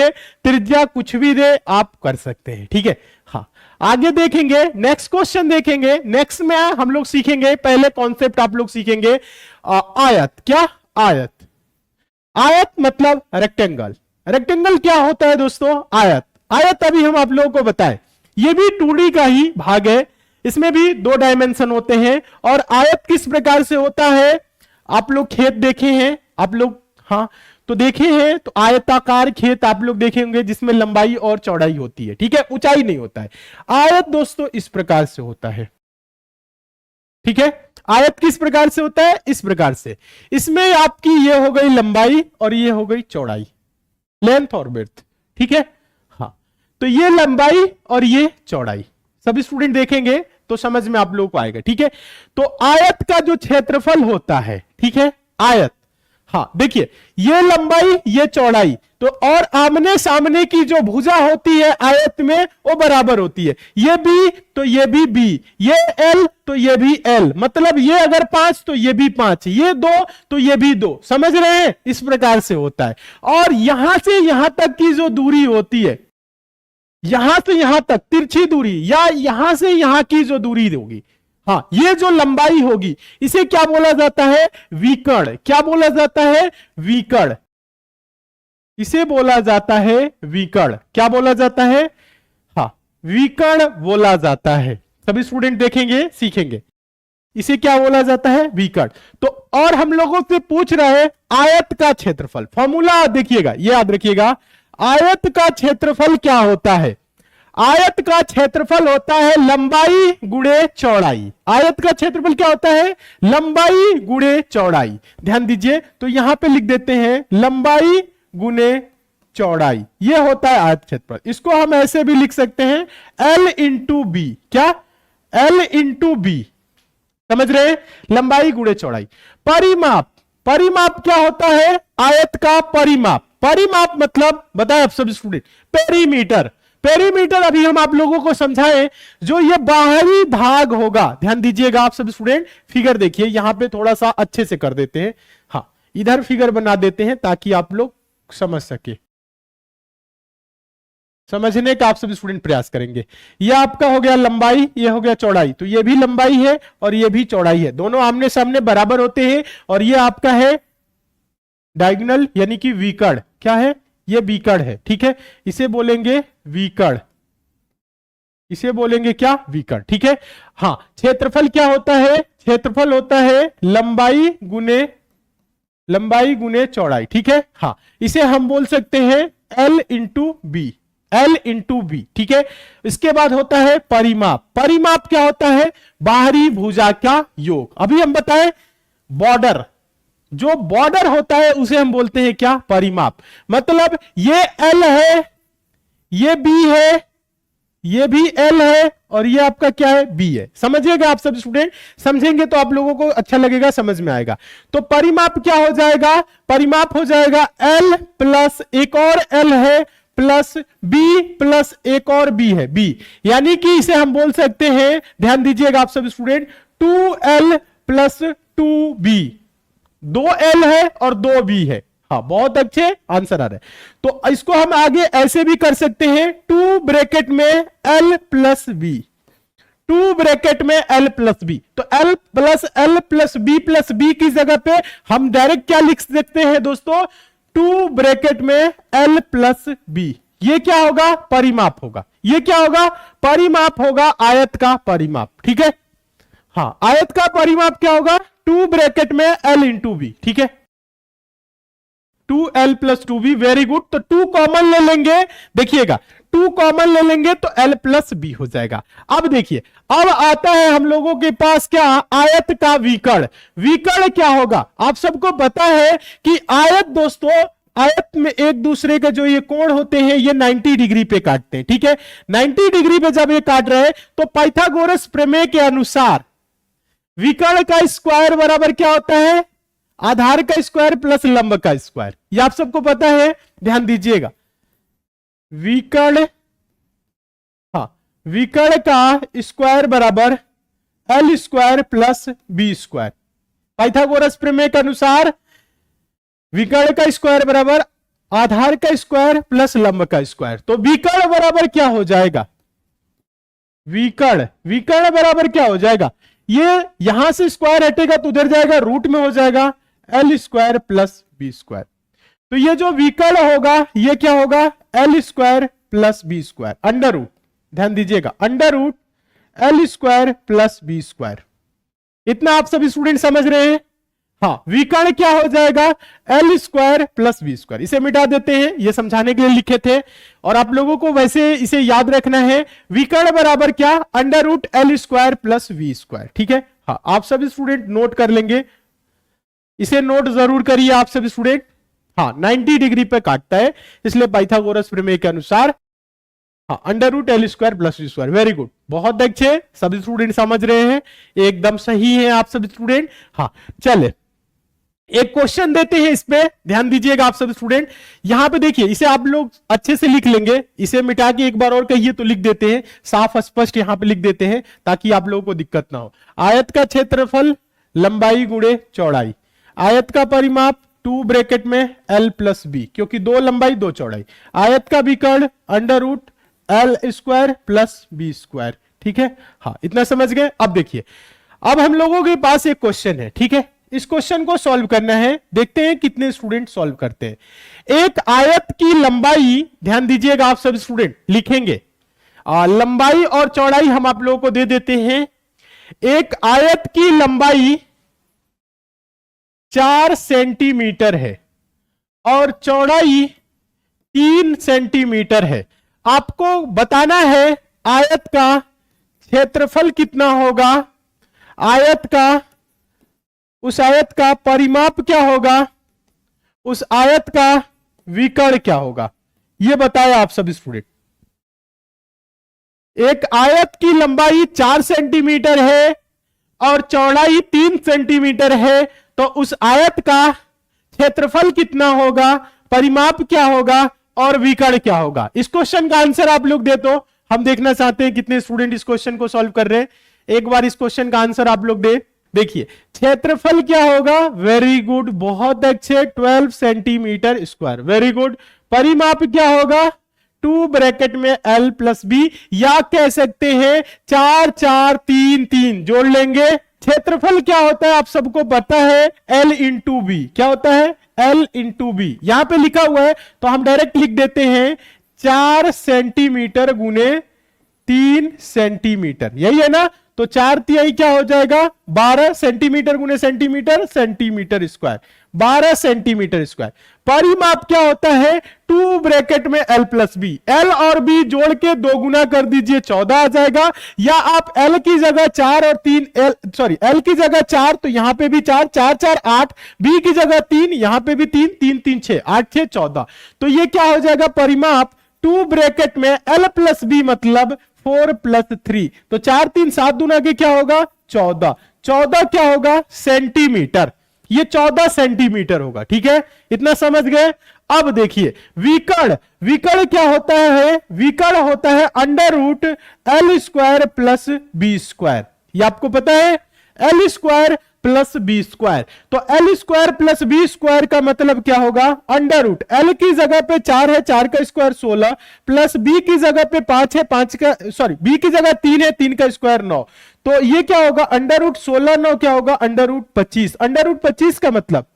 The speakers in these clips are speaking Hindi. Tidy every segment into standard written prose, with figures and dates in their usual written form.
त्रिज्या कुछ भी दे आप कर सकते हैं, ठीक है। हाँ, आगे देखेंगे, नेक्स्ट क्वेश्चन देखेंगे। नेक्स्ट में हम लोग सीखेंगे, पहले कॉन्सेप्ट आप लोग सीखेंगे आयत। क्या आयत? आयत मतलब रेक्टेंगल। रेक्टेंगल क्या होता है दोस्तों? आयत। आयत अभी हम आप लोगों को बताएं, ये भी 2D का ही भाग है, इसमें भी 2 डायमेंशन होते हैं। और आयत किस प्रकार से होता है? आप लोग खेत देखे हैं, आप लोग, हाँ तो देखे हैं, तो आयताकार खेत आप लोग देखे होंगे जिसमें लंबाई और चौड़ाई होती है, ठीक है, ऊंचाई नहीं होता है। आयत दोस्तों इस प्रकार से होता है, ठीक है। आयत किस प्रकार से होता है? इस प्रकार से। इसमें आपकी ये हो गई लंबाई और ये हो गई चौड़ाई, लेंथ और विड्थ, ठीक है। हाँ, तो ये लंबाई और ये चौड़ाई सभी स्टूडेंट देखेंगे तो समझ में आप लोगों को आएगा, ठीक है। तो आयत का जो क्षेत्रफल होता है, ठीक है, आयत, हाँ देखिए ये लंबाई ये चौड़ाई, तो और आमने सामने की जो भुजा होती है आयत में वो बराबर होती है। ये बी तो ये भी बी, ये एल तो ये भी एल, मतलब ये अगर 5 तो ये भी 5, ये 2 तो ये भी 2, समझ रहे हैं? इस प्रकार से होता है। और यहां से यहां तक की जो दूरी होती है, यहां से यहां तक तिरछी दूरी, या यहां से यहां की जो दूरी होगी, हाँ ये जो लंबाई होगी, इसे क्या बोला जाता है? विकर्ण। क्या बोला जाता है? विकर्ण। इसे बोला जाता है विकर्ण। क्या बोला जाता है? हाँ, विकर्ण बोला जाता है। सभी स्टूडेंट देखेंगे, सीखेंगे इसे क्या बोला जाता है? विकर्ण। तो और हम लोगों से पूछ रहे हैं आयत का क्षेत्रफल। फॉर्मूला देखिएगा, ये याद रखिएगा, आयत का क्षेत्रफल क्या होता है? आयत का क्षेत्रफल होता है लंबाई गुणे चौड़ाई। आयत का क्षेत्रफल क्या होता है? लंबाई गुणे चौड़ाई। ध्यान दीजिए, तो यहां पे लिख देते हैं लंबाई गुणे चौड़ाई, ये होता है आयत क्षेत्रफल। इसको हम ऐसे भी लिख सकते हैं L इंटू बी। क्या? L इंटू बी, समझ रहे हैं? लंबाई गुणे चौड़ाई। परिमाप, परिमाप क्या होता है? आयत का परिमाप। परिमाप मतलब बताए आप सब स्टूडेंट, पेरीमीटर। पेरीमीटर अभी हम आप लोगों को समझाएं, जो ये बाहरी भाग होगा। ध्यान दीजिएगा आप सब स्टूडेंट, फिगर देखिए, यहां पे थोड़ा सा अच्छे से कर देते हैं, हाँ इधर फिगर बना देते हैं ताकि आप लोग समझ सके, समझने का आप सभी स्टूडेंट प्रयास करेंगे। ये आपका हो गया लंबाई, ये हो गया चौड़ाई, तो ये भी लंबाई है और ये भी चौड़ाई है, दोनों आमने सामने बराबर होते हैं। और ये आपका है डायगोनल यानी कि विकर्ण। क्या है? ये विकर्ण है, ठीक है, इसे बोलेंगे विकर्ण। इसे बोलेंगे क्या? विकर्ण, ठीक है। हाँ, क्षेत्रफल क्या होता है? क्षेत्रफल होता है लंबाई गुने चौड़ाई, ठीक है। हाँ, इसे हम बोल सकते हैं L into B, L into B, ठीक है। इसके बाद होता है परिमाप। परिमाप क्या होता है? बाहरी भुजा का योग। अभी हम बताएं बॉर्डर, जो बॉर्डर होता है उसे हम बोलते हैं क्या? परिमाप। मतलब ये L है, ये B है, ये भी L है और ये आपका क्या है? B है। समझिएगा आप सब स्टूडेंट, समझेंगे तो आप लोगों को अच्छा लगेगा, समझ में आएगा। तो परिमाप क्या हो जाएगा? परिमाप हो जाएगा L प्लस एक और L है प्लस B प्लस एक और B है, B, यानी कि इसे हम बोल सकते हैं, ध्यान दीजिएगा आप सब student, 2L plus 2B। 2L है और 2B है। हाँ, बहुत अच्छे आंसर आ रहे हैं। तो इसको हम आगे ऐसे भी कर सकते हैं, 2 ब्रैकेट में L प्लस B, 2 ब्रैकेट में L प्लस B। तो L प्लस B की जगह पे हम डायरेक्ट क्या लिख सकते हैं दोस्तों? 2 ब्रैकेट में L प्लस B। ये क्या होगा? परिमाप होगा। ये क्या होगा? परिमाप होगा, आयत का परिमाप, ठीक है। हाँ, आयत का परिमाप क्या होगा? 2 ब्रैकेट में L इंटू बी, ठीक है, 2L plus 2B। Very good. तो 2 कॉमन ले लेंगे, देखिएगा 2 कॉमन ले लेंगे तो L प्लस B हो जाएगा। अब देखिए, अब आता है हम लोगों के पास क्या? आयत का विकर्ण। विकर्ण क्या होगा? आप सबको पता है कि आयत दोस्तों, आयत में एक दूसरे के जो ये कोण होते हैं ये 90 डिग्री पे काटते हैं, ठीक है। 90 डिग्री पे जब ये काट रहे हैं तो पाइथागोरस प्रमेय के अनुसार विकर्ण का स्क्वायर बराबर क्या होता है? आधार का स्क्वायर प्लस लंब का स्क्वायर। ये आप सबको पता है, ध्यान दीजिएगा। विकर्ण, हाँ, विकर्ण का स्क्वायर बराबर L square plus B square. Pythagoras प्रमेय के अनुसार विकर्ण का स्क्वायर बराबर आधार का स्क्वायर प्लस लंब का स्क्वायर। तो विकर्ण बराबर क्या हो जाएगा, विकर्ण बराबर क्या हो जाएगा, ये यहां से स्क्वायर हटेगा तो उधर जाएगा, रूट में हो जाएगा L square plus B square. तो ये जो विकर्ण होगा ये क्या होगा, L square plus B square, under root, ध्यान दीजिएगा, under root L square plus B square. इतना आप सभी स्टूडेंट समझ रहे हैं। हाँ, विकर्ण क्या हो जाएगा, L square plus B square. इसे मिटा देते हैं, ये समझाने के लिए लिखे थे और आप लोगों को वैसे इसे याद रखना है। विकर्ण बराबर क्या, under root L square plus V square. ठीक है, हाँ, आप सभी स्टूडेंट नोट कर लेंगे, इसे नोट जरूर करिए आप सभी स्टूडेंट। हाँ, 90 डिग्री पे काटता है, इसलिए पाइथागोरस प्रमेय के अनुसार हाँ, under root L square plus V square. Very good, बहुत अच्छे, सभी स्टूडेंट समझ रहे हैं, एकदम सही है आप सभी स्टूडेंट। हाँ, चले एक क्वेश्चन देते हैं, इस पे ध्यान दीजिएगा आप सभी स्टूडेंट। यहां पे देखिए, इसे आप लोग अच्छे से लिख लेंगे, इसे मिटा के एक बार और कहिए तो लिख देते हैं, साफ स्पष्ट यहां पे लिख देते हैं ताकि आप लोगों को दिक्कत ना हो। आयत का क्षेत्रफल लंबाई गुणे चौड़ाई, आयत का परिमाप 2 ब्रैकेट में एल प्लस बी, क्योंकि 2 लंबाई 2 चौड़ाई। आयत का विकर्ण under root L square plus B square. ठीक है, हाँ, इतना समझ गए। अब देखिए, अब हम लोगों के पास एक क्वेश्चन है, ठीक है, इस क्वेश्चन को सॉल्व करना है, देखते हैं कितने स्टूडेंट सॉल्व करते हैं। एक आयत की लंबाई, ध्यान दीजिएगा आप सब स्टूडेंट लिखेंगे, लंबाई और चौड़ाई हम आप लोगों को दे देते हैं। एक आयत की लंबाई 4 सेंटीमीटर है और चौड़ाई 3 सेंटीमीटर है। आपको बताना है आयत का क्षेत्रफल कितना होगा, आयत का, उस आयत का परिमाप क्या होगा, उस आयत का विकर्ण क्या होगा, यह बताया आप सभी स्टूडेंट। एक आयत की लंबाई 4 सेंटीमीटर है और चौड़ाई 3 सेंटीमीटर है, तो उस आयत का क्षेत्रफल कितना होगा, परिमाप क्या होगा और विकर्ण क्या होगा। इस क्वेश्चन का आंसर आप लोग दे, तो हम देखना चाहते हैं कितने स्टूडेंट इस क्वेश्चन को सॉल्व कर रहे हैं। एक बार इस क्वेश्चन का आंसर आप लोग दे। देखिए, क्षेत्रफल क्या होगा, वेरी गुड, बहुत अच्छे, 12 सेंटीमीटर स्क्वायर, वेरी गुड। परिमाप क्या होगा, 2 ब्रैकेट में एल प्लस बी, या कह सकते हैं 4 4 3 3 जोड़ लेंगे। क्षेत्रफल क्या होता है आप सबको पता है, एल इंटू बी। क्या होता है, एल इंटू बी, यहां पे लिखा हुआ है तो हम डायरेक्ट लिख देते हैं 4 सेंटीमीटर गुने 3 सेंटीमीटर, यही है ना। तो 4 तिहाई क्या हो जाएगा, 12 सेंटीमीटर गुने centimetre, centimetre square, 12 centimetre square. परिमाप क्या होता है, 2 ब्रैकेट में एल प्लस बी, एल और बी जोड़ के 2 गुना कर दीजिए, 14 आ जाएगा। या आप एल की जगह 4 और 3, एल की जगह 4 तो यहां पे भी 4, 4 4 8, बी की जगह 3, यहां पे भी 3, 3 3 6, 8 6 14। तो ये क्या हो जाएगा, परिमाप 2 ब्रैकेट में एल प्लस बी मतलब 4 प्लस 3, तो 4 3 7 दूना के क्या होगा, 14, 14 क्या होगा, सेंटीमीटर, ये 14 सेंटीमीटर होगा। ठीक है, इतना समझ गए। अब देखिए विकर्ण, विकर्ण क्या होता है, विकर्ण होता है under root L square plus B square. ये आपको पता है, L square plus B square. तो L square plus B square का मतलब क्या होगा, अंडर रूट एल की जगह पे 4 है, 4 का स्क्वायर 16, प्लस बी की जगह पे 5 है, 5 का बी की जगह 3 है, 3 का स्क्वायर 9। तो ये क्या होगा, अंडर रूट 16 9 क्या होगा, अंडर रूट 25। अंडर रूट 25 का मतलब,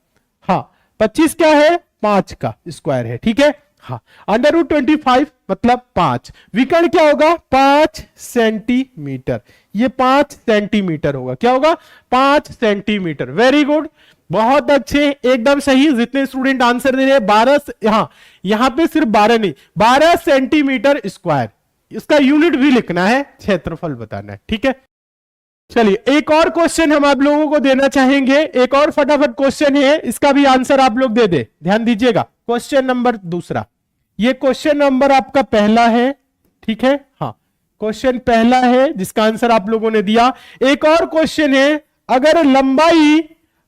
हाँ 25 क्या है, 5 का स्क्वायर है। ठीक है, हाँ, अंडर रूट 25 मतलब 5। विकर्ण क्या होगा, 5 सेंटीमीटर, ये 5 सेंटीमीटर होगा। क्या होगा, 5 सेंटीमीटर। वेरी गुड, बहुत अच्छे, एकदम सही। जितने स्टूडेंट आंसर दे रहे हैं 12, यहां पे सिर्फ 12 नहीं, 12 सेंटीमीटर स्क्वायर। इसका यूनिट भी लिखना है, क्षेत्रफल बताना है। ठीक है, चलिए एक और क्वेश्चन हम आप लोगों को देना चाहेंगे, एक और फटाफट क्वेश्चन है, इसका भी आंसर आप लोग दे दे। ध्यान दीजिएगा, क्वेश्चन नंबर दूसरा, ये क्वेश्चन नंबर आपका पहला है। ठीक है, हाँ, क्वेश्चन पहला है जिसका आंसर आप लोगों ने दिया। एक और क्वेश्चन है, अगर लंबाई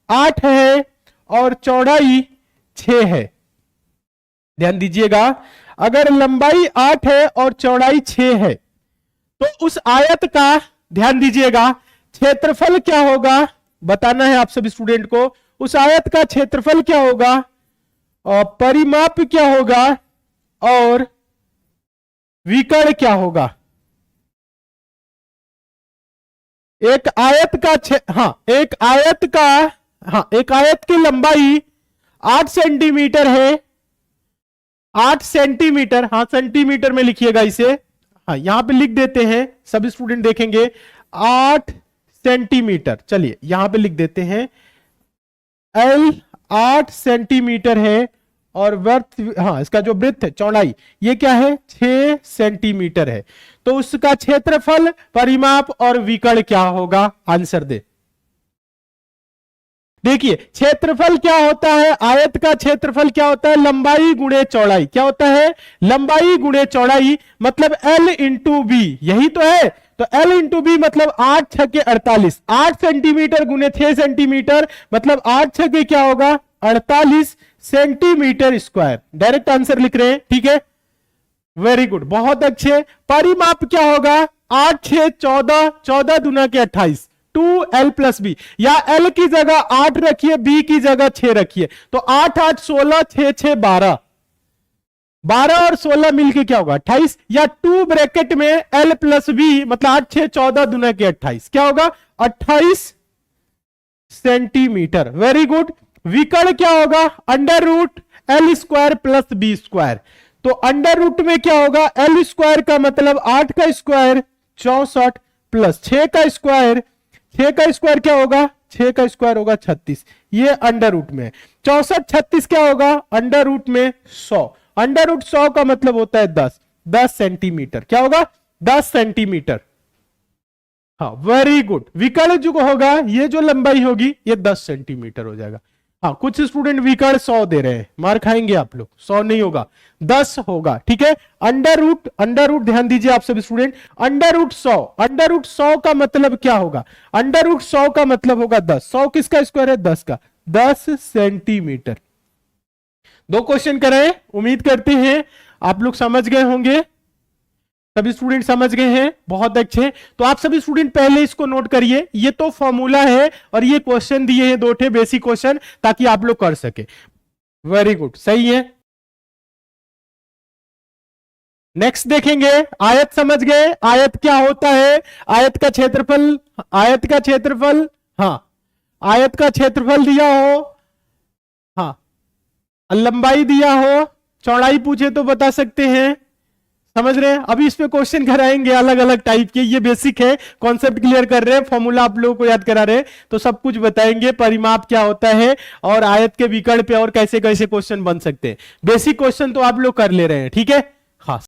8 है और चौड़ाई 6 है, ध्यान दीजिएगा, अगर लंबाई 8 है और चौड़ाई 6 है तो उस आयत का, ध्यान दीजिएगा, क्षेत्रफल क्या होगा बताना है आप सभी स्टूडेंट को। उस आयत का क्षेत्रफल क्या होगा, और परिमाप क्या होगा और विकर्ण क्या होगा? एक आयत का एक आयत की लंबाई 8 सेंटीमीटर है। 8 सेंटीमीटर, सेंटीमीटर में लिखिएगा इसे। यहां पे लिख देते हैं, सभी स्टूडेंट देखेंगे 8 सेंटीमीटर। चलिए यहां पे लिख देते हैं L 8 सेंटीमीटर है और वर्थ, इसका जो वृत्त है, चौड़ाई, ये क्या है? 6 सेंटीमीटर है। तो उसका क्षेत्रफल, परिमाप और विकर्ण क्या होगा? आंसर दे। देखिए क्षेत्रफल क्या होता है? आयत का क्षेत्रफल क्या होता है? लंबाई गुणे चौड़ाई। क्या होता है? लंबाई गुणे चौड़ाई, मतलब L इंटू बी, यही तो है। तो L इंटू बी मतलब 8 छके 48, 8 सेंटीमीटर गुणे 6 सेंटीमीटर मतलब 8 छके क्या होगा? 48 सेंटीमीटर स्क्वायर। डायरेक्ट आंसर लिख रहे हैं, ठीक है, वेरी गुड, बहुत अच्छे। परिमाप क्या होगा? 8 6 14, 14 दूना के 28, 2L प्लस बी, या L की जगह 8 रखिए, B की जगह 6 रखिए, तो 8 8 16, 6 6 12, 12 और 16 मिलके क्या होगा? 28, या 2 ब्रैकेट में L प्लस बी मतलब 8 6 14 दूना के 28, क्या होगा? 28 सेंटीमीटर। Very good. विकर्ण क्या होगा? Under root L square plus B square. तो अंडर रूट में क्या होगा? L स्क्वायर का मतलब 8 का स्क्वायर 64 प्लस 6 का स्क्वायर, 6 का स्क्वायर क्या होगा? 6 का स्क्वायर होगा 36, ये अंडर रूट में। 64 36 क्या होगा? अंडर रूट में 100, अंडर रूट 100 का मतलब होता है 10 सेंटीमीटर। क्या होगा? 10 सेंटीमीटर। Very good. विकर्ण जो होगा, ये जो लंबाई होगी ये 10 सेंटीमीटर हो जाएगा। कुछ स्टूडेंट विकर्ण 100 दे रहे हैं, मार खाएंगे आप लोग। 100 नहीं होगा, 10 होगा, ठीक है। अंडर रूट ध्यान दीजिए आप सभी स्टूडेंट, अंडर रूट 100 का मतलब क्या होगा? अंडर रूट 100 का मतलब होगा 10। 100 किसका स्क्वायर है? 10 का, 10 सेंटीमीटर। 2 क्वेश्चन कराए, उम्मीद करते हैं आप लोग समझ गए होंगे। सभी स्टूडेंट समझ गए हैं, बहुत अच्छे। तो आप सभी स्टूडेंट पहले इसको नोट करिए, ये तो फॉर्मूला है और ये क्वेश्चन दिए हैं 2 बेसिक क्वेश्चन, ताकि आप लोग कर सके। वेरी गुड, सही है। नेक्स्ट देखेंगे, आयत समझ गए। आयत क्या होता है? आयत का क्षेत्रफल, आयत का क्षेत्रफल दिया हो, लंबाई दिया हो, चौड़ाई पूछे तो बता सकते हैं। समझ रहे हैं? अभी इस पे क्वेश्चन कराएंगे अलग अलग टाइप के, ये बेसिक है, कॉन्सेप्ट क्लियर कर रहे हैं, फॉर्मूला आप लोगों को याद करा रहे हैं, तो सब कुछ बताएंगे। परिमाप क्या होता है और आयत के विकर्ण पे और कैसे कैसे क्वेश्चन बन सकते हैं। बेसिक क्वेश्चन तो आप लोग कर ले रहे हैं, ठीक है।